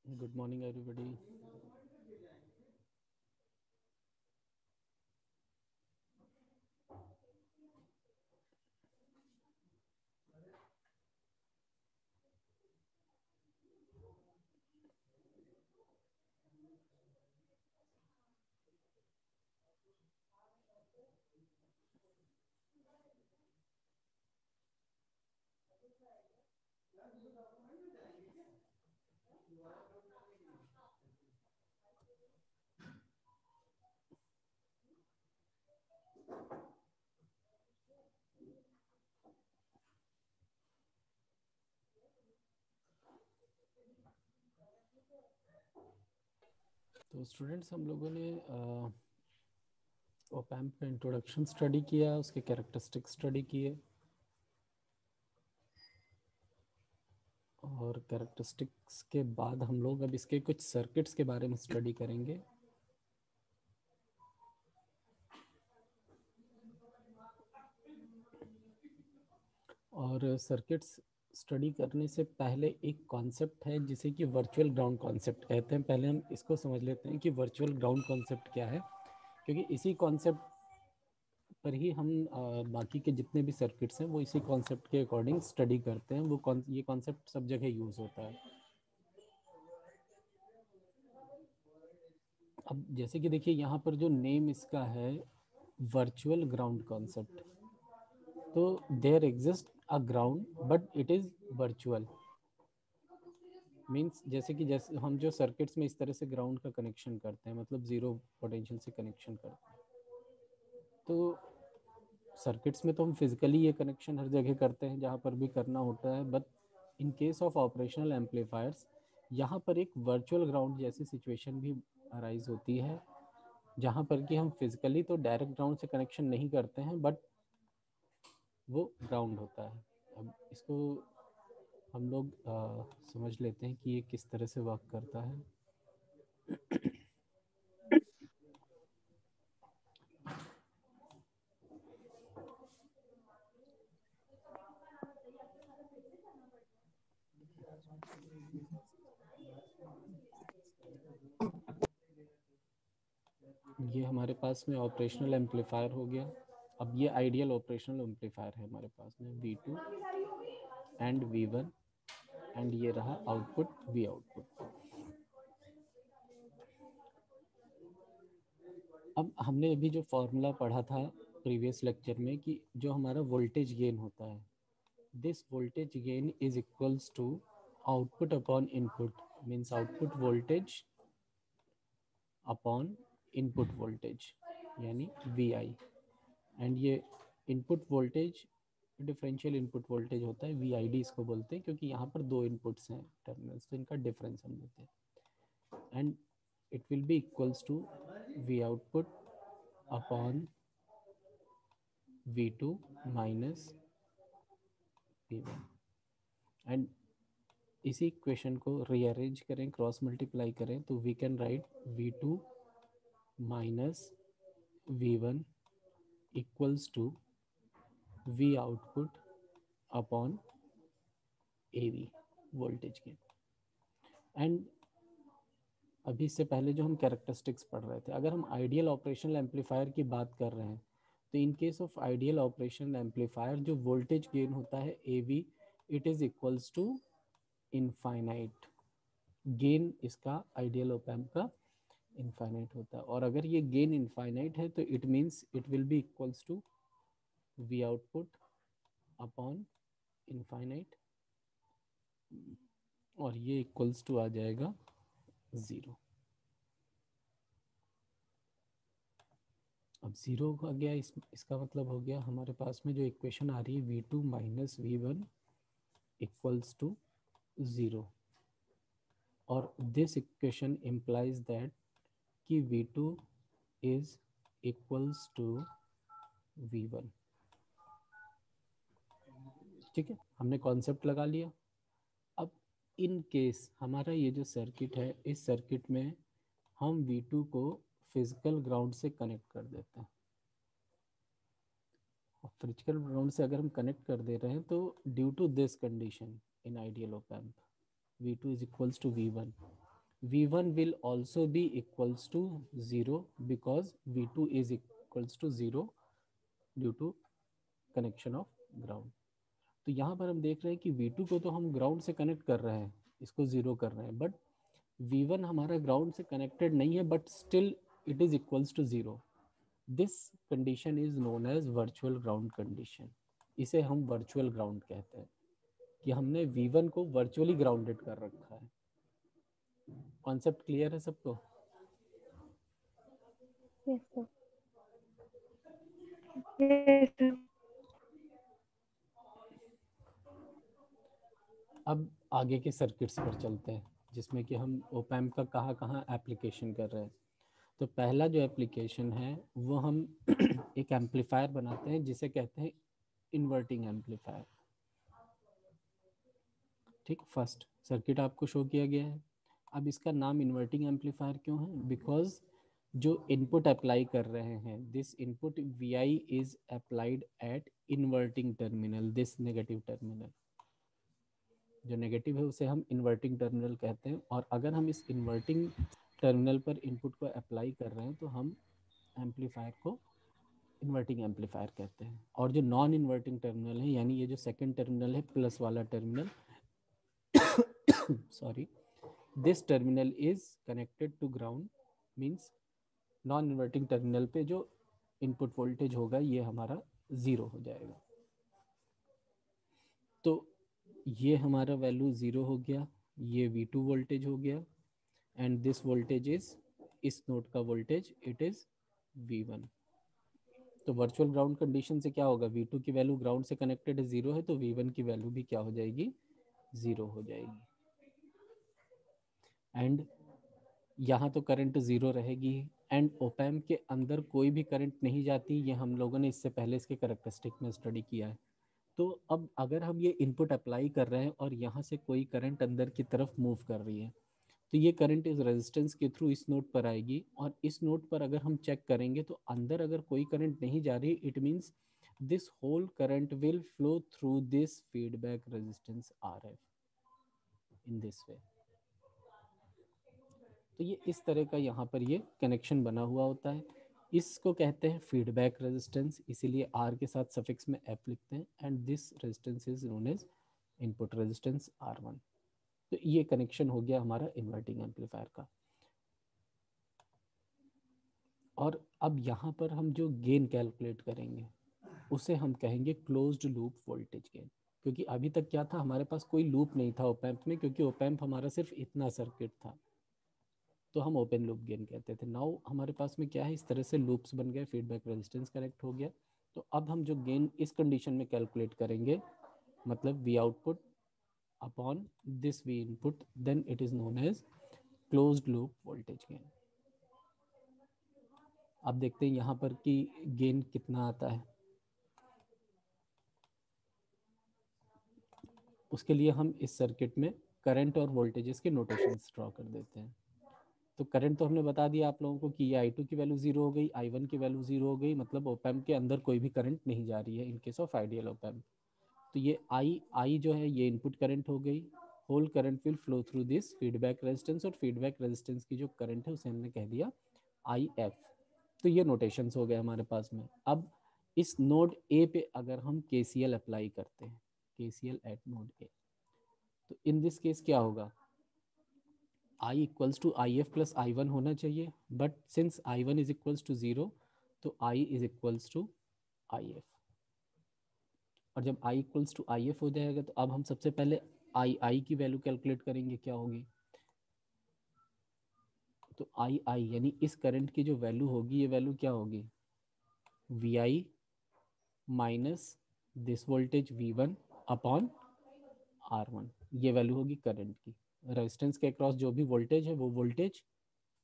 Good morning, everybody. तो students, हम लोगों ने ओप एम्प का इंट्रोडक्शन स्टडी किया, उसके कैरेक्टरिस्टिक स्टडी किए, और कैरेक्टरिस्टिक्स के बाद हम लोग अब इसके कुछ सर्किट्स के बारे में स्टडी करेंगे। और सर्किट्स स्टडी करने से पहले एक कॉन्सेप्ट है जिसे कि वर्चुअल ग्राउंड कॉन्सेप्ट कहते हैं। पहले हम इसको समझ लेते हैं कि वर्चुअल ग्राउंड कॉन्सेप्ट क्या है, क्योंकि इसी कॉन्सेप्ट पर ही हम बाकी के जितने भी सर्किट्स हैं वो इसी कॉन्सेप्ट के अकॉर्डिंग स्टडी करते हैं। ये कॉन्सेप्ट सब जगह यूज़ होता है। अब जैसे कि देखिए, यहाँ पर जो नेम इसका है वर्चुअल ग्राउंड कॉन्सेप्ट, तो there exist a ground but it is virtual. Means जैसे हम जो सर्किट्स में इस तरह से ग्राउंड का कनेक्शन करते हैं, मतलब ज़ीरो पोटेंशियल से कनेक्शन करते हैं, तो सर्किट्स में तो हम फिजिकली ये कनेक्शन हर जगह करते हैं जहाँ पर भी करना होता है। But in case of operational amplifiers, यहाँ पर एक वर्चुअल ग्राउंड जैसी सिचुएशन भी अराइज होती है, जहाँ पर कि हम फिजिकली तो डायरेक्ट ग्राउंड से कनेक्शन नहीं करते हैं, बट वो ग्राउंड होता है। अब इसको हम लोग समझ लेते हैं कि ये किस तरह से वर्क करता है। ये हमारे पास में ऑपरेशनल एम्पलीफायर हो गया। अब ये आइडियल ऑपरेशनल एम्पलीफायर है हमारे पास में, V2 एंड V1, एंड ये रहा आउटपुट V आउटपुट। अब हमने अभी जो फॉर्मूला पढ़ा था प्रीवियस लेक्चर में कि जो हमारा वोल्टेज गेन होता है, this voltage gain is equals to output upon input, means output voltage upon input voltage यानी VI, एंड ये input voltage differential input voltage होता है, VID इसको बोलते हैं, क्योंकि यहाँ पर दो इनपुट्स हैं टर्मिनल्स, तो इनका डिफरेंस हम लेते हैं, and it will be equals to V output upon V2 minus V1, and इसी इक्वेशन को रीअरेंज करें, क्रॉस मल्टीप्लाई करें, तो we can write V2 minus V1 equals to V output upon AV voltage gain. And अभी इससे पहले जो हम कैरेक्टरिस्टिक्स पढ़ रहे थे, अगर हम आइडियल ऑपरेशनल एम्पलीफायर की बात कर रहे हैं तो in case of ideal operational amplifier जो वोल्टेज गेन होता है AV, it is equals to infinite. Gain इसका आइडियल ऑप एम्प का इनफाइनाइट होता है, और अगर ये गेन इनफाइनाइट है तो it means it will be equals to V output upon infinite, और ये इक्वल्स टू आ जाएगा 0। अब 0 आ गया, इसका मतलब हो गया हमारे पास में जो इक्वेशन आ रही है V2 minus V1 equals to 0, और दिस इक्वेशन इम्प्लाइज दैट कि V2 is equals to V1। ठीक है, हमने कॉन्सेप्ट लगा लिया। अब इन केस हमारा ये जो सर्किट है, इस सर्किट में हम V2 को फिजिकल ग्राउंड से कनेक्ट कर देते हैं। फिजिकल ग्राउंड से अगर हम कनेक्ट कर दे रहे हैं तो due to this condition in ideal op amp, V2 is equals to V1, V1 will also be equals to 0 because V2 is equals to 0 due to connection of ground। तो यहाँ पर हम देख रहे हैं कि V2 को तो हम ग्राउंड से कनेक्ट कर रहे हैं, इसको 0 कर रहे हैं, बट V1 हमारा ग्राउंड से कनेक्टेड नहीं है, but still it is equals to 0। This condition is known as virtual ground condition. इसे हम वर्चुअल ग्राउंड कहते हैं कि हमने V1 को वर्चुअली ग्राउंडेड कर रखा है। कॉन्सेप्ट क्लियर है सबको? Yes, sir. Yes, sir. अब आगे के सर्किट्स पर चलते हैं, जिसमें कि हम ओप एम्प का कहाँ कहाँ एप्लीकेशन कर रहे हैं। तो पहला जो एप्लीकेशन है वो हम एक एम्पलीफायर बनाते हैं जिसे कहते हैं इन्वर्टिंग एम्पलीफायर। ठीक, फर्स्ट सर्किट आपको शो किया गया है। अब इसका नाम इन्वर्टिंग एम्पलीफायर क्यों है? बिकॉज जो इनपुट अप्लाई कर रहे हैं, this input VI is applied at inverting terminal, this negative terminal. जो नेगेटिव है उसे हम इन्वर्टिंग टर्मिनल कहते हैं, और अगर हम इस इन्वर्टिंग टर्मिनल पर इनपुट को अप्लाई कर रहे हैं तो हम एम्पलीफायर को इन्वर्टिंग एम्पलीफायर कहते हैं। और जो नॉन इन्वर्टिंग टर्मिनल है, यानी ये जो सेकंड टर्मिनल है प्लस वाला terminal, sorry, this terminal is connected to ground, means non inverting terminal पे जो इनपुट वोल्टेज होगा ये हमारा 0 हो जाएगा। तो ये हमारा वैल्यू 0 हो गया, ये V2 वोल्टेज हो गया, एंड दिस वोल्टेज इज, इस नोड का वोल्टेज इट इज V1। तो वर्चुअल ग्राउंड कंडीशन से क्या होगा? V2 की वैल्यू ग्राउंड से कनेक्टेड है 0 है, तो V1 की वैल्यू भी क्या हो जाएगी? 0 हो जाएगी। एंड यहाँ तो करंट 0 रहेगी, एंड ओप एम्प के अंदर कोई भी करंट नहीं जाती, ये हम लोगों ने इससे पहले इसके कैरेक्टरिस्टिक में स्टडी किया है। तो अब अगर हम ये इनपुट अप्लाई कर रहे हैं और यहाँ से कोई करंट अंदर की तरफ मूव कर रही है, तो ये करंट इस रेजिस्टेंस के थ्रू इस नोड पर आएगी, और इस नोड पर अगर हम चेक करेंगे तो अंदर अगर कोई करंट नहीं जा रही, it means this whole current will flow through this feedback resistance RF। In this way. तो ये इस तरह का यहाँ पर ये कनेक्शन बना हुआ होता है। इसको कहते हैं फीडबैक रेजिस्टेंस, इसीलिए आर के साथ सफिक्स में एफ लिखते हैं। And this resistance is known as input resistance R1। तो ये कनेक्शन हो गया हमारा इन्वर्टिंग एम्पलीफायर का। और अब यहाँ पर हम जो गेन कैलकुलेट करेंगे उसे हम कहेंगे क्लोज्ड लूप वोल्टेज गेन, क्योंकि अभी तक क्या था, हमारे पास कोई लूप नहीं था ओपैम्प में, क्योंकि ओपैम्प हमारा सिर्फ इतना सर्किट था, तो हम ओपन लूप गेन कहते थे। नाउ हमारे पास में क्या है, इस तरह से लूप्स बन गए, फीडबैक रेजिस्टेंस करेक्ट हो गया। तो अब हम जो गेन इस कंडीशन में कैलकुलेट करेंगे, मतलब V output upon this V input, then it is known as closed loop voltage gain. अब देखते हैं यहाँ पर कि गेन कितना आता है। उसके लिए हम इस सर्किट में करंट और वोल्टेजेस के नोटेशंस ड्रॉ कर देते हैं। तो करंट तो हमने बता दिया आप लोगों को कि ये I2 की वैल्यू 0 हो गई, I1 की वैल्यू 0 हो गई, मतलब ओपैम्प के अंदर कोई भी करंट नहीं जा रही है इन केस ऑफ आइडियल ओपैम्प। तो ये I जो है ये इनपुट करंट हो गई। Whole current will flow through this feedback resistance, और फीडबैक रेजिस्टेंस की जो करंट है उसे हमने कह दिया IF। तो ये नोटेशंस हो गए हमारे पास में। अब इस नोड ए पे अगर हम KCL अप्लाई करते हैं, KCL एट नोड ए, तो इन दिस केस क्या होगा, I equals to IF plus I1 होना चाहिए, but since I1 is equals to 0 तो I is equals to IF। और जब I इक्वल्स टू IF हो जाएगा तो अब हम सबसे पहले I की वैल्यू कैलकुलेट करेंगे, क्या होगी। तो I यानी इस करंट की जो वैल्यू होगी, ये वैल्यू क्या होगी, VI minus this voltage V1 upon R1। ये वैल्यू होगी करंट की। रेजिस्टेंस के अक्रॉस जो भी वोल्टेज है वो voltage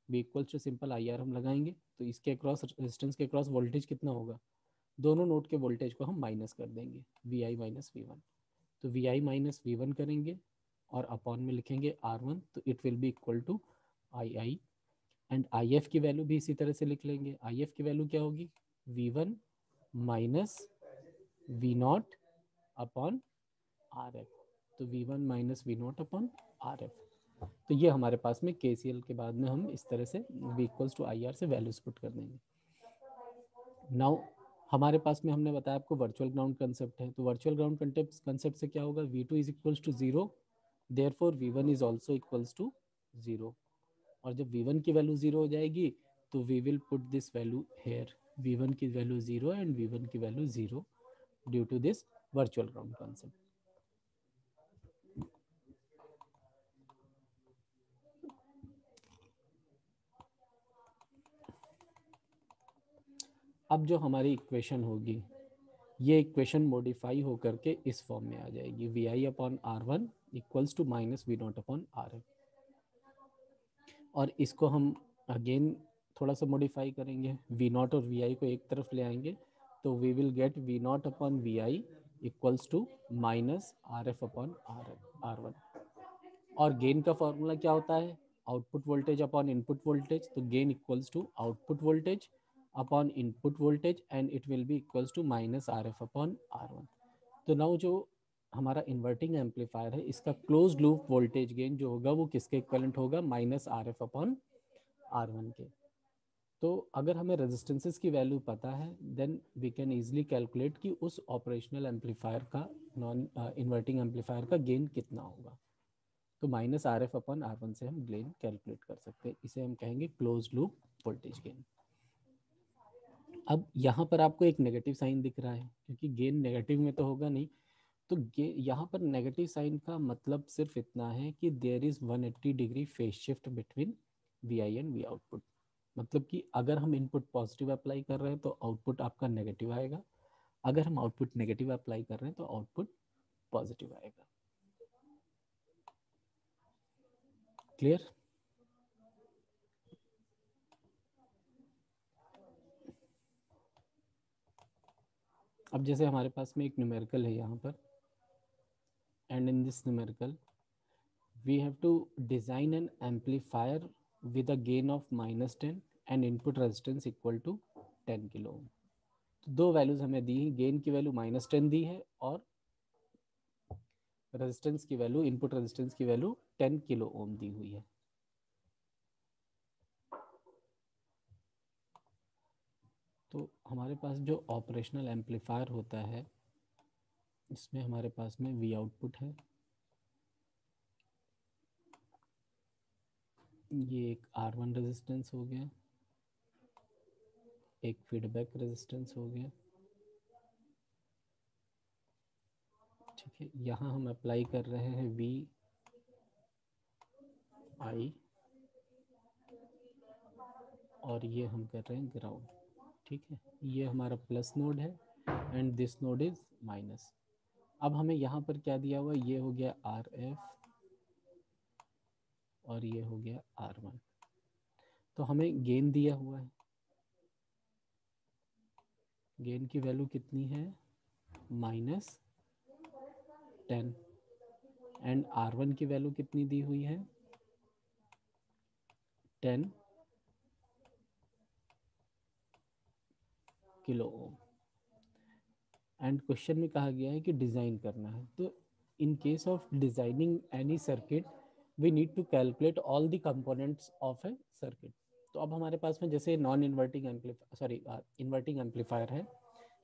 V equals to simple IR हम लगाएंगे, तो इसके अक्रॉस रेजिस्टेंस के अक्रॉस वोल्टेज कितना होगा, दोनों नोड के वोल्टेज को हम माइनस कर देंगे, VI माइनस V1। तो VI माइनस V1 करेंगे और अपॉन में लिखेंगे R1, तो it will be equal to II। And IF की वैल्यू भी इसी तरह से लिख लेंगे। IF की वैल्यू क्या होगी, V1 minus V0 upon RF। तो V1 minus V0 upon RF। तो ये हमारे पास में KCL के बाद में हम इस तरह से V इक्वल्स टू IR से वैल्यूज पुट कर देंगे। नाउ हमारे पास में हमने बताया आपको वर्चुअल ग्राउंड कंसेप्ट है, तो वर्चुअल ग्राउंड कंसेप्ट से क्या होगा, V2 is equals to 0, therefore V1 is also equals to 0। और जब V1 की वैल्यू 0 हो जाएगी तो we will put this value here, V1 की वैल्यू 0 एंड V1 की value 0 due to this virtual ground concept. अब जो हमारी इक्वेशन होगी, ये इक्वेशन मॉडिफाई होकर के इस फॉर्म में आ जाएगी, VI upon R1 equals to minus V0 upon RF। और इसको हम अगेन थोड़ा सा मॉडिफाई करेंगे, V0 और VI को एक तरफ ले आएंगे, तो we will get V0 upon VI equals to minus RF upon R1। और गेन का फॉर्मूला क्या होता है, output voltage upon input voltage. तो gain equals to output voltage upon input voltage and it will be equals to minus RF upon R1। तो now जो हमारा inverting amplifier है, इसका क्लोज लूप वोल्टेज गेन जो होगा वो किसके इक्वलेंट होगा, माइनस RF अपॉन R1 के। तो अगर हमें रेजिस्टेंसेस की वैल्यू पता है, then we can easily calculate कि उस ऑपरेशनल एम्पलीफायर का, नॉन इन्वर्टिंग एम्पलीफायर का गेन कितना होगा। तो माइनस RF अपॉन R1 से हम गेन कैलकुलेट कर सकते हैं, इसे हम कहेंगे क्लोज लूप वोल्टेज गेन। अब यहाँ पर आपको एक नेगेटिव साइन दिख रहा है, क्योंकि गेन नेगेटिव में तो होगा नहीं। तो यहाँ पर नेगेटिव साइन का मतलब सिर्फ इतना है कि there is 180 degree phase shift between VI and V output. मतलब कि अगर हम इनपुट पॉजिटिव अप्लाई कर रहे हैं तो आउटपुट आपका नेगेटिव आएगा, अगर हम आउटपुट नेगेटिव अप्लाई कर रहे हैं तो आउटपुट पॉजिटिव आएगा। क्लियर। अब जैसे हमारे पास में एक न्यूमेरिकल है यहाँ पर, and in this numerical we have to design an amplifier with a gain of -10 and input resistance equal to 10 kilo ohm. तो दो वैल्यूज हमें दी हैं, गेन की वैल्यू -10 दी है और रेजिस्टेंस की वैल्यू, इनपुट रेजिस्टेंस की वैल्यू 10 किलो ओम दी हुई है। तो हमारे पास जो ऑपरेशनल एम्पलीफायर होता है इसमें हमारे पास में वी आउटपुट है, ये एक R1 रेजिस्टेंस हो गया, एक फीडबैक रेजिस्टेंस हो गया, ठीक है। यहाँ हम अप्लाई कर रहे हैं वी आई और ये हम कर रहे हैं ग्राउंड, ठीक है। ये हमारा प्लस नोड है and this node is minus. अब हमें यहाँ पर क्या दिया हुआ, ये हो गया RF और ये हो गया R1। तो हमें गेन दिया हुआ है, गेन की वैल्यू कितनी है -10 एंड R1 की वैल्यू कितनी दी हुई है 10 किलो ओम। एंड क्वेश्चन में कहा गया है कि डिज़ाइन करना है, तो in case of designing any circuit we need to calculate all the components of a circuit. तो अब हमारे पास में जैसे non inverting amplifier, sorry inverting amplifier है,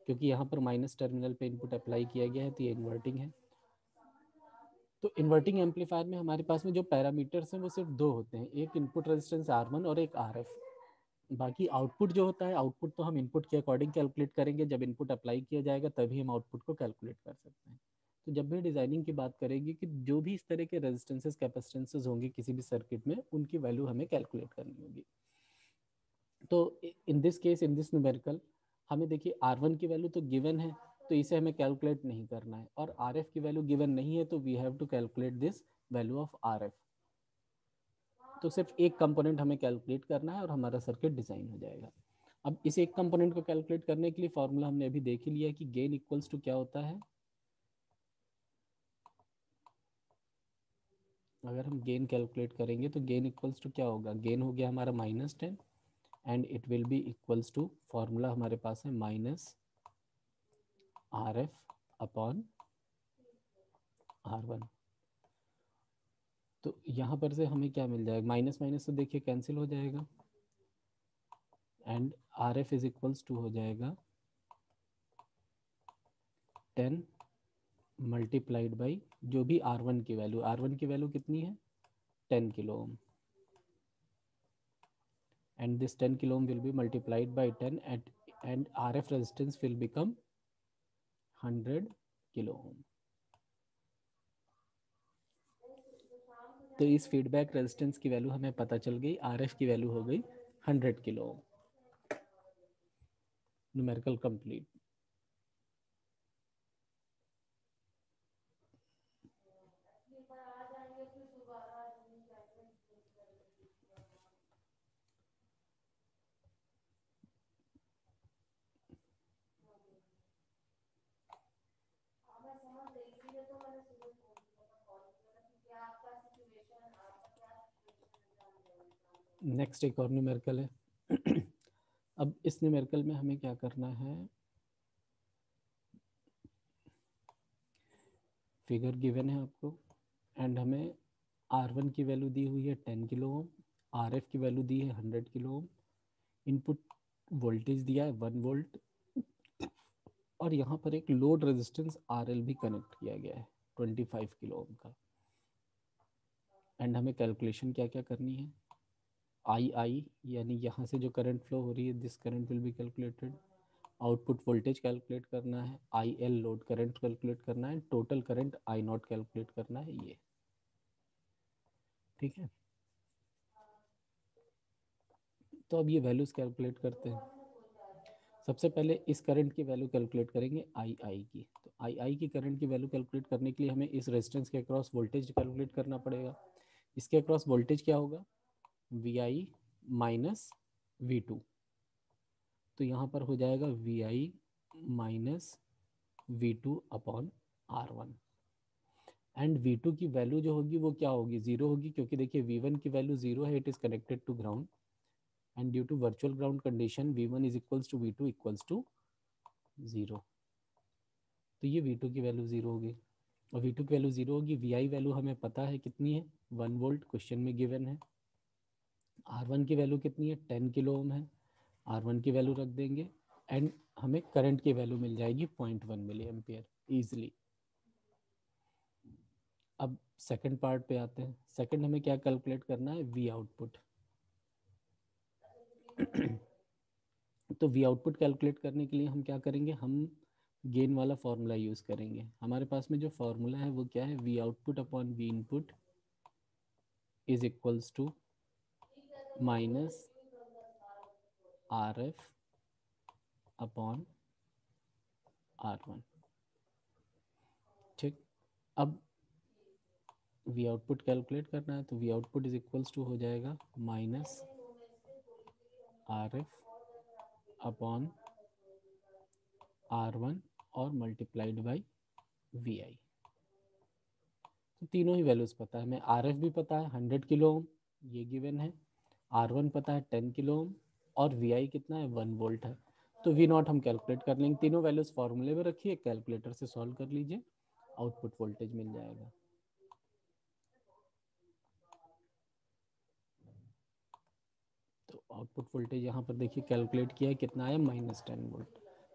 क्योंकि यहाँ पर माइनस टर्मिनल पे इनपुट अप्लाई किया गया है तो ये इन्वर्टिंग है। तो इन्वर्टिंग एम्पलीफायर में हमारे पास में जो पैरामीटर्स हैं वो सिर्फ दो होते हैं, एक इनपुट रेजिस्टेंस R1 और एक RF। बाकी आउटपुट जो होता है, आउटपुट तो हम इनपुट के अकॉर्डिंग कैलकुलेट करेंगे, जब इनपुट अप्लाई किया जाएगा तभी हम आउटपुट को कैलकुलेट कर सकते हैं। तो जब भी डिजाइनिंग की बात करेंगे कि जो भी इस तरह के रेजिस्टेंसेस कैपेसिटेंसेस होंगे किसी भी सर्किट में, उनकी वैल्यू हमें कैलकुलेट करनी होगी। तो in this case, in this numerical, हमें देखिए R1 की वैल्यू तो गिवन है, तो इसे हमें कैलकुलेट नहीं करना है, और RF की वैल्यू गिवन नहीं है, तो we have to calculate this value of RF। तो सिर्फ एक कंपोनेंट हमें कैलकुलेट करना है और हमारा सर्किट डिजाइन हो जाएगा। अब इस एक कंपोनेंट को कैलकुलेट करने के लिए फॉर्मूला हमने अभी देख ही लिया कि गेन इक्वल्स टू क्या होता है। अगर हम गेन कैलकुलेट करेंगे तो गेन इक्वल्स टू क्या होगा, गेन हो गया हमारा -10 and it will be equals to, formula हमारे पास है -RF अपॉन R1। तो यहाँ पर से हमें क्या मिल जाएगा, माइनस माइनस तो देखिए कैंसिल हो जाएगा and RF is equals to हो जाएगा 10 मल्टीप्लाइड बाई जो भी R1 की वैल्यू, R1 की वैल्यू कितनी है 10 kilo ohm, and this 10 kilo ohm will be multiplied by 10 and RF resistance will become 100 kilo ohm। तो इस फीडबैक रेजिस्टेंस की वैल्यू हमें पता चल गई, RF की वैल्यू हो गई 100 kilo ohm. Numerical complete. Next एक और न्यूमेरिकल है। अब इस न्यूमेरिकल में हमें क्या करना है, फिगर गिवन है आपको एंड हमें R1 की वैल्यू दी हुई है 10 किलो ओम, RF की वैल्यू दी है 100 किलो ओम, इनपुट वोल्टेज दिया है 1 वोल्ट और यहाँ पर एक लोड रेजिस्टेंस RL भी कनेक्ट किया गया है 25 किलो ओम का। एंड हमें कैलकुलेशन क्या क्या करनी है, आई यानी यहाँ से जो करंट फ्लो हो रही है, this current will be calculated, output voltage calculate करना है, IL लोड करंट कैलकुलेट करना है, टोटल करंट I0 कैलकुलेट करना है, ये ठीक है। तो अब ये वैल्यूज कैलकुलेट करते हैं। सबसे पहले इस करंट की वैल्यू कैलकुलेट करेंगे आई की। तो आई की करंट की वैल्यू कैलकुलेट करने के लिए हमें इस रेजिस्टेंस के अक्रॉस वोल्टेज कैलकुलेट करना पड़ेगा। इसके अक्रॉस वोल्टेज क्या होगा, VI माइनस V2। तो यहाँ पर हो जाएगा VI minus V2 upon R1 and V2 की वैल्यू जो होगी वो क्या होगी, जीरो होगी, क्योंकि देखिए V1 की वैल्यू जीरो है, it is connected to ground and due to virtual ground condition V1 is equals to V2 equals to 0। तो ये V2 की वैल्यू 0 होगी। और V2 की वैल्यू 0 होगी। VI वैल्यू हमें पता है कितनी है, 1 वोल्ट, क्वेश्चन में गिवन है। R1 की वैल्यू कितनी है, 10 किलो ओम है, R1 की वैल्यू रख देंगे एंड हमें करंट की वैल्यू मिल जाएगी 0.1 मिली एम्पियर ईजिली। अब सेकंड पार्ट पे आते हैं। सेकंड हमें क्या कैलकुलेट करना है, V आउटपुट। तो V आउटपुट कैलकुलेट करने के लिए हम क्या करेंगे, हम गेन वाला फॉर्मूला यूज़ करेंगे। हमारे पास में जो फॉर्मूला है वो क्या है, V output upon V input is equals to minus RF upon R1। ठीक, अब V आउटपुट कैलकुलेट करना है तो V output is equals to हो जाएगा माइनस RF अपॉन R1 और मल्टीप्लाइड बाई VI। तो तीनों ही वैल्यूज पता है हमें। RF भी पता है 100 किलो ओम, ये गिवन है। R1 पता है 10 किलो ओम और VI कितना है, 1 वोल्ट है। तो V नॉट हम कैलकुलेट कर लेंगे। तीनों वैल्यूज फॉर्मूले में रखिए, कैलकुलेटर से सॉल्व कर लीजिए, आउटपुट वोल्टेज मिल जाएगा। तो आउटपुट वोल्टेज यहाँ पर देखिए कैलकुलेट किया है, कितना आया, -10 वोल्ट।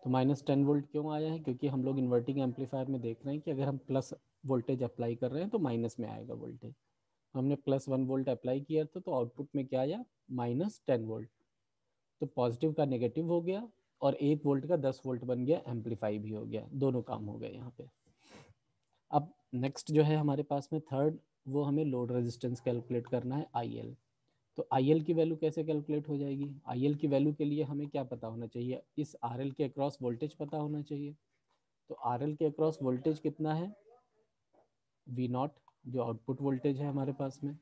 तो -10 वोल्ट क्यों आया है, क्योंकि हम लोग इन्वर्टिंग एम्पलीफायर में देख रहे हैं कि अगर हम प्लस वोल्टेज अप्लाई कर रहे हैं तो माइनस में आएगा वोल्टेज। हमने +1 वोल्ट अप्लाई किया था तो आउटपुट में क्या आया, -10 वोल्ट। तो पॉजिटिव का नेगेटिव हो गया और 1 वोल्ट का 10 वोल्ट बन गया, एम्पलीफाई भी हो गया, दोनों काम हो गए यहाँ पे। अब नेक्स्ट जो है हमारे पास में थर्ड, वो हमें लोड रेजिस्टेंस कैलकुलेट करना है, IL। तो IL की वैल्यू कैसे कैलकुलेट हो जाएगी, IL की वैल्यू के लिए हमें क्या पता होना चाहिए, इस RL के अक्रॉस वोल्टेज पता होना चाहिए। तो RL के अक्रॉस वोल्टेज कितना है, V नॉट, जो आउटपुट वोल्टेज है हमारे पास में,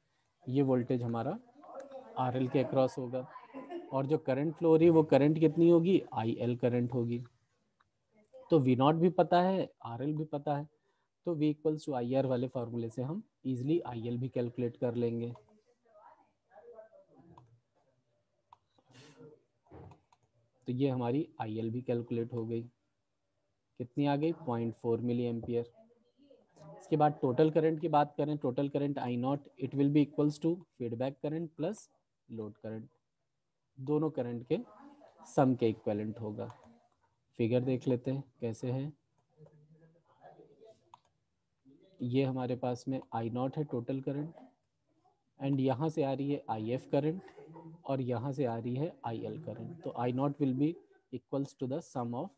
ये वोल्टेज हमारा RL के अक्रॉस होगा। और जो करंट फ्लो हो रही है वो करंट कितनी होगी, IL करंट होगी। तो V नॉट भी पता है, RL भी पता है, तो V इक्वल्स टू IR वाले फार्मूले से हम इजिली IL भी कैलकुलेट कर लेंगे। तो ये हमारी IL भी कैलकुलेट हो गई, कितनी आ गई, 0.4 मिली एम्पियर। इसके बाद टोटल करंट की बात करें, total current I naught it will be equals to feedback current plus load current, दोनों करंट के सम के इक्विवेलेंट होगा। फिगर देख लेते हैं कैसे है। ये हमारे पास में I नॉट है टोटल करंट, एंड यहाँ से आ रही है IF करंट और यहाँ से आ रही है IL करंट। तो I naught will be equals to the sum of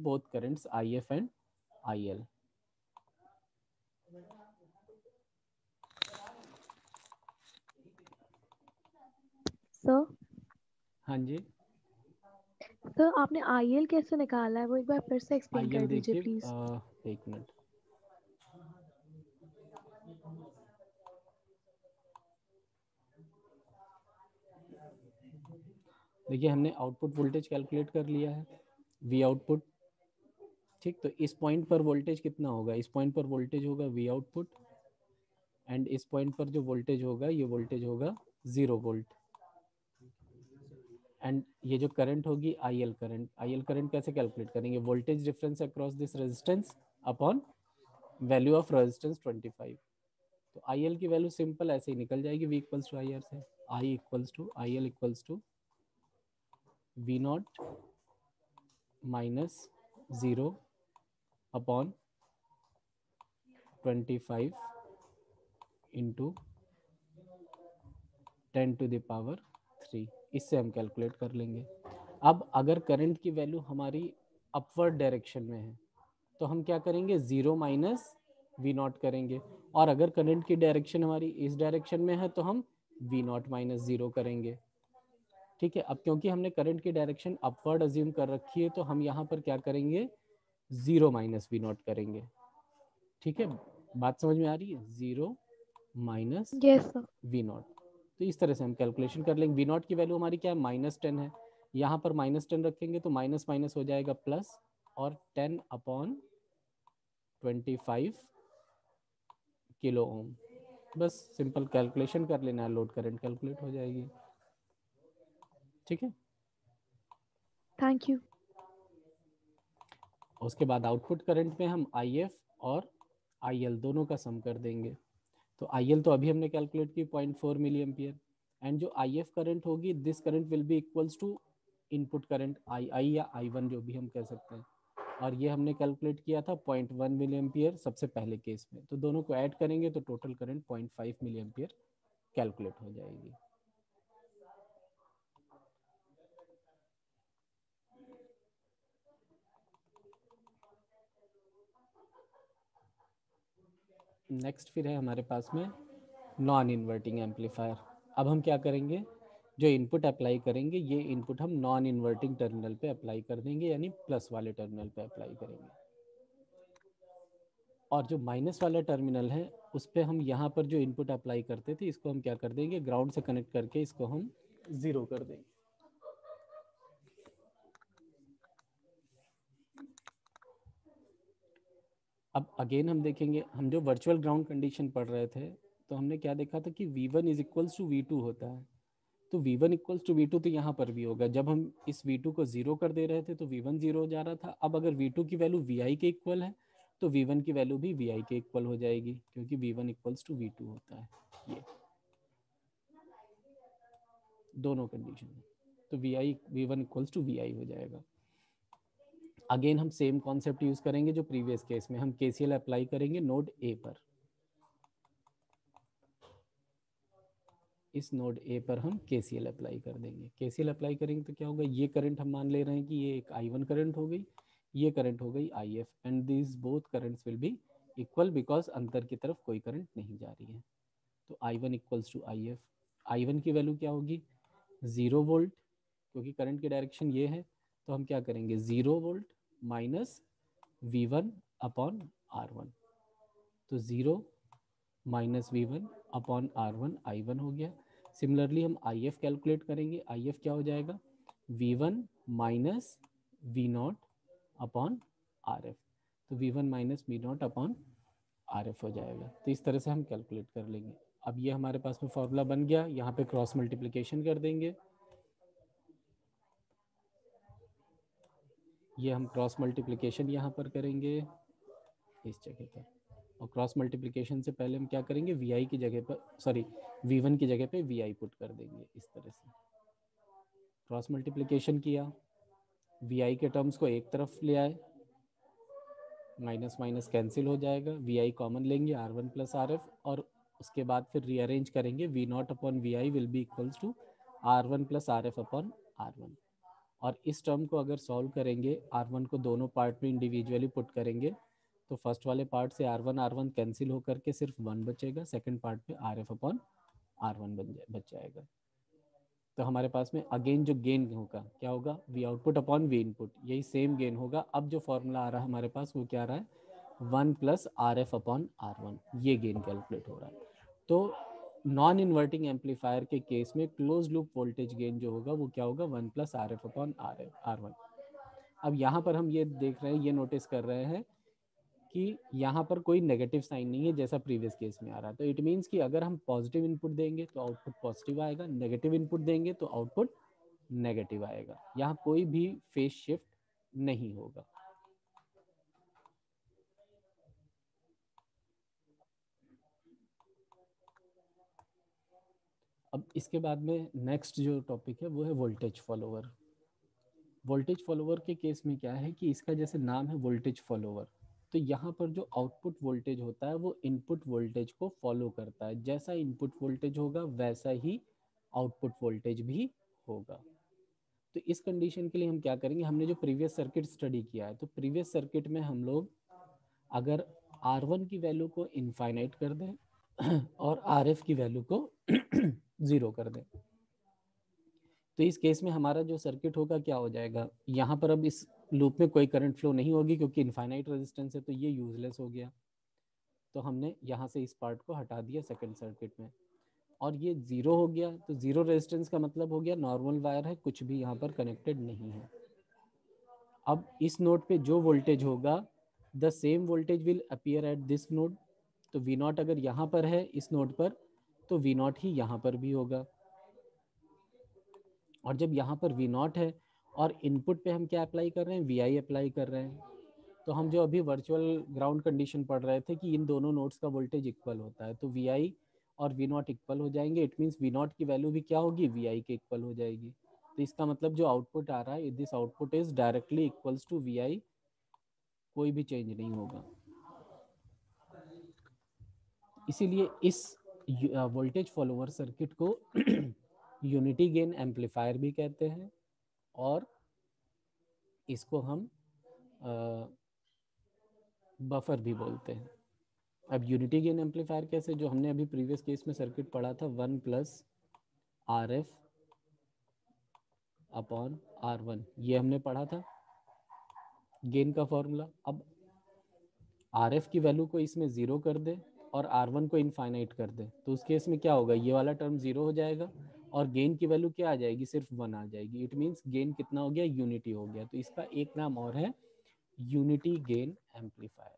both currents IF and IL। Sir हाँ जी, सर आपने IL कैसे निकाला है, वो एक बार फिर से एक्सप्लेन IL कर दीजिए देखिए, प्लीज। एक मिनट। देखिए हमने आउटपुट वोल्टेज कैलकुलेट कर लिया है, V आउटपुट। ठीक, तो इस पॉइंट पर वोल्टेज कितना होगा, इस पॉइंट पर वोल्टेज होगा V आउटपुट, एंड इस पॉइंट पर जो वोल्टेज होगा ये वोल्टेज होगा 0 वोल्ट। एंड ये जो करंट होगी IL करंट, IL करंट कैसे कैलकुलेट करेंगे, voltage difference across this resistance upon value of resistance 25। तो IL की वैल्यू सिंपल ऐसे ही निकल जाएगी, V इक्वल्स टू IR से, I equals to IL equals to V naught minus 0 upon 25 into 10⁻3। इससे हम कैलकुलेट कर लेंगे। अब अगर करंट की वैल्यू हमारी अपवर्ड डायरेक्शन में है तो हम क्या करेंगे, 0 माइनस V नॉट करेंगे, और अगर करंट की डायरेक्शन हमारी इस डायरेक्शन में है तो हम V नॉट माइनस 0 करेंगे। ठीक है, अब क्योंकि हमने करंट की डायरेक्शन अपवर्ड अज्यूम कर रखी है तो हम यहाँ पर क्या करेंगे, 0 माइनस V नॉट करेंगे। ठीक है, बात समझ में आ रही है, 0 minus yes sir. V not. तो इस तरह से हम कैलकुलेशन कर लेंगे। V नॉट की वैल्यू हमारी क्या है, -10 है, यहाँ पर -10 रखेंगे तो माइनस माइनस हो जाएगा प्लस, और 10 अपॉन 25 किलो ओम। बस सिंपल कैलकुलेशन कर लेना है, लोड करंट कैलकुलेट हो जाएगी। ठीक है, थैंक यू। उसके बाद आउटपुट करंट में हम IF और IL दोनों का सम कर देंगे। तो IL तो अभी हमने कैलकुलेट की 0.4 मिली एम्पियर, एंड जो IF करंट होगी, this current will be equals to input current II या I1 जो भी हम कह सकते हैं, और ये हमने कैलकुलेट किया था 0.1 मिली एम्पियर सबसे पहले केस में। तो दोनों को ऐड करेंगे तो total current 0.5 milli ampere calculate हो जाएगी। नेक्स्ट फिर है हमारे पास में नॉन इन्वर्टिंग एम्पलीफायर। अब हम क्या करेंगे, जो इनपुट अप्लाई करेंगे ये इनपुट हम नॉन इन्वर्टिंग टर्मिनल पे अप्लाई कर देंगे, यानी प्लस वाले टर्मिनल पे अप्लाई करेंगे, और जो माइनस वाला टर्मिनल है उस पर हम यहाँ पर जो इनपुट अप्लाई करते थे इसको हम क्या कर देंगे, ग्राउंड से कनेक्ट करके इसको हम 0 कर देंगे। अब अगेन हम देखेंगे, हम जो वर्चुअल ग्राउंड कंडीशन पढ़ रहे थे तो हमने क्या देखा था कि V1 is equals to V2 होता है। तो V1 इक्वल्स टू V2 तो यहाँ पर भी होगा। जब हम इस V2 को 0 कर दे रहे थे तो V1 0 हो जा रहा था। अब अगर V2 की वैल्यू Vi के इक्वल है तो V1 की वैल्यू भी Vi के इक्वल हो जाएगी, क्योंकि V1 इक्वल्स टू V2 होता है। ये दोनों कंडीशन है, तो V1 इक्वल्स टू Vi हो जाएगा। अगेन हम सेम कॉन्सेप्ट यूज करेंगे जो प्रीवियस केस में, हम KCL अप्लाई करेंगे नोड A पर। इस नोड A पर हम KCL अप्लाई कर देंगे। KCL अप्लाई करेंगे तो क्या होगा, ये करंट हम मान ले रहे हैं कि ये एक I1 करंट हो गई, ये करंट हो गई IF, and this both currents will be equal because अंदर की तरफ कोई करंट नहीं जा रही है। तो I1 equals to IF, I1 की वैल्यू क्या होगी 0 वोल्ट, क्योंकि करंट की डायरेक्शन ये है। तो हम क्या करेंगे 0 volt minus V1 upon R1, तो 0 minus V1 upon R1 I1 हो गया। सिमिलरली हम IF कैलकुलेट करेंगे, IF क्या हो जाएगा V1 minus V0 upon RF, तो V1 minus V0 upon RF हो जाएगा। तो इस तरह से हम कैलकुलेट कर लेंगे। अब ये हमारे पास में फॉर्मूला बन गया, यहाँ पे क्रॉस मल्टीप्लिकेशन कर देंगे। ये हम क्रॉस मल्टीप्लिकेशन यहाँ पर करेंगे इस जगह पर, और क्रॉस मल्टीप्लिकेशन से पहले हम क्या करेंगे Vi की जगह पर, सॉरी V1 की जगह पे Vi पुट कर देंगे। इस तरह से क्रॉस मल्टीप्लिकेशन किया, Vi के टर्म्स को एक तरफ ले आए, माइनस माइनस कैंसिल हो जाएगा, Vi कॉमन लेंगे R1 प्लस RF, और उसके बाद फिर रीअरेंज करेंगे V0 upon Vi will be equals to R1 plus RF upon R1। और इस टर्म को अगर सॉल्व करेंगे, R1 को दोनों पार्ट में इंडिविजुअली पुट करेंगे, तो फर्स्ट वाले पार्ट से R1 कैंसिल होकर के सिर्फ 1 बचेगा, सेकंड पार्ट में RF अपॉन R1 बच जाएगा। तो हमारे पास में अगेन जो गेन होगा क्या होगा, V output upon V input, यही सेम गेन होगा। अब जो फॉर्मूला आ रहा है हमारे पास वो क्या आ रहा है 1 प्लस RF अपॉन R1, ये गेन कैलकुलेट हो रहा है। तो नॉन इन्वर्टिंग एम्पलीफायर के केस में क्लोज लूप वोल्टेज गेन जो होगा वो क्या होगा 1 प्लस RF अपॉन R1। अब यहाँ पर हम ये देख रहे हैं, ये नोटिस कर रहे हैं कि यहाँ पर कोई नेगेटिव साइन नहीं है जैसा प्रीवियस केस में आ रहा है। तो इट मीन्स कि अगर हम पॉजिटिव इनपुट देंगे तो आउटपुट पॉजिटिव आएगा, नेगेटिव इनपुट देंगे तो आउटपुट नेगेटिव आएगा। यहाँ कोई भी फेज शिफ्ट नहीं होगा। अब इसके बाद में नेक्स्ट जो टॉपिक है वो है वोल्टेज फॉलोवर। वोल्टेज फॉलोवर के केस में क्या है कि इसका जैसे नाम है वोल्टेज फॉलोवर, तो यहाँ पर जो आउटपुट वोल्टेज होता है वो इनपुट वोल्टेज को फॉलो करता है। जैसा इनपुट वोल्टेज होगा वैसा ही आउटपुट वोल्टेज भी होगा। तो इस कंडीशन के लिए हम क्या करेंगे, हमने जो प्रीवियस सर्किट स्टडी किया है, तो प्रीवियस सर्किट में हम लोग अगर R1 की वैल्यू को इनफाइनाइट कर दें और RF की वैल्यू को 0 कर दें, तो इस केस में हमारा जो सर्किट होगा क्या हो जाएगा, यहाँ पर अब इस लूप में कोई करंट फ्लो नहीं होगी क्योंकि इनफाइनाइट रेजिस्टेंस है, तो ये यूजलेस हो गया। तो हमने यहाँ से इस पार्ट को हटा दिया सेकंड सर्किट में, और ये 0 हो गया। तो 0 रेजिस्टेंस का मतलब हो गया नॉर्मल वायर है, कुछ भी यहाँ पर कनेक्टेड नहीं है। अब इस नोड पे जो वोल्टेज होगा the same voltage will appear at this node. तो V0 अगर यहाँ पर है इस नोड पर, तो V0 ही यहाँ पर भी होगा। और जब यहाँ पर V0 है और इनपुट पे हम क्या अप्लाई कर रहे हैं, Vi अप्लाई कर रहे हैं, तो हम जो अभी वर्चुअल ग्राउंड कंडीशन पढ़ रहे थे कि इन दोनों नोड्स का वोल्टेज इक्वल होता है, तो वी आई और वी नॉट इक्वल हो जाएंगे। इट मीन्स वी नॉट की वैल्यू भी क्या होगी, वी आई के इक्वल हो जाएगी। तो इसका मतलब जो आउटपुट आ रहा है, this output is directly equals to V I, कोई भी चेंज नहीं होगा। इसीलिए इस वोल्टेज फॉलोअर सर्किट को यूनिटी गेन एम्पलीफायर भी कहते हैं, और इसको हम बफर भी बोलते हैं। अब यूनिटी गेन एम्पलीफायर कैसे, जो हमने अभी प्रीवियस केस में सर्किट पढ़ा था, 1 plus R F upon R1, ये हमने पढ़ा था गेन का फॉर्मूला। अब RF की वैल्यू को इसमें 0 कर दे और R1 को इनफाइनाइट कर दे, तो उस केस में क्या होगा, ये वाला टर्म 0 हो जाएगा और गेन की वैल्यू क्या आ जाएगी, सिर्फ 1 आ जाएगी। इट मीन्स गेन कितना हो गया, यूनिटी हो गया। तो इसका एक नाम और है unity gain amplifier.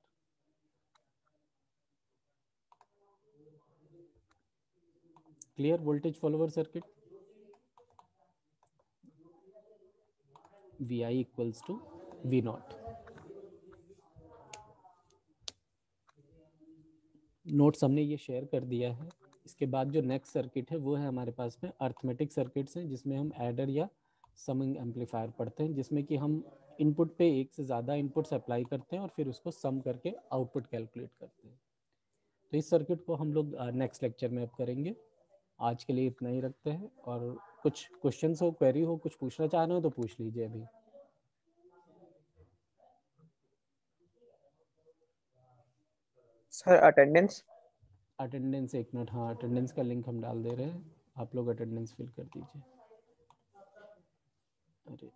Clear? Voltage follower circuit, V I equals to V naught. Notes हमने ये शेयर कर दिया है। इसके बाद जो नेक्स्ट सर्किट है वो है हमारे पास में अर्थमेटिक सर्किट्स हैं, जिसमें हम एडर या समिंग एम्पलीफायर पढ़ते हैं, जिसमें कि हम इनपुट पे एक से ज़्यादा इनपुट्स अप्लाई करते हैं और फिर उसको सम करके आउटपुट कैलकुलेट करते हैं। तो इस सर्किट को हम लोग नेक्स्ट लेक्चर में अब करेंगे। आज के लिए इतना ही रखते हैं, और कुछ क्वेश्चंस हो, क्वेरी हो, कुछ पूछना चाह रहे हो तो पूछ लीजिए अभी। सर अटेंडेंस एक मिनट, हाँ अटेंडेंस का लिंक हम डाल दे रहे हैं, आप लोग अटेंडेंस फिल कर दीजिए। अरे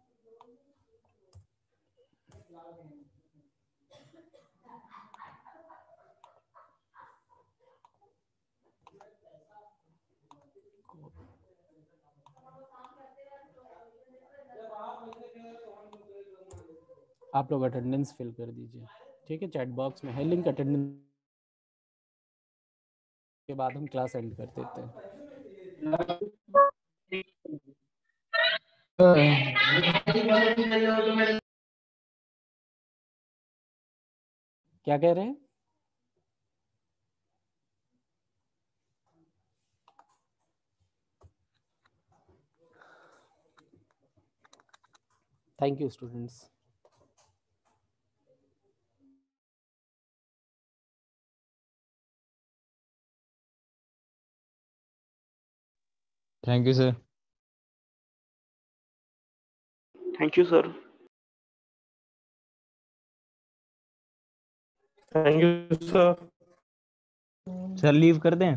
आप लोग अटेंडेंस फिल कर दीजिए, ठीक है? चैट बॉक्स में है लिंक। अटेंडेंस के बाद हम क्लास एंड कर देते हैं। क्या कह रहे हैं? Thank you students. Thank you sir. Thank you sir. Thank you sir. Sir leave कर दें?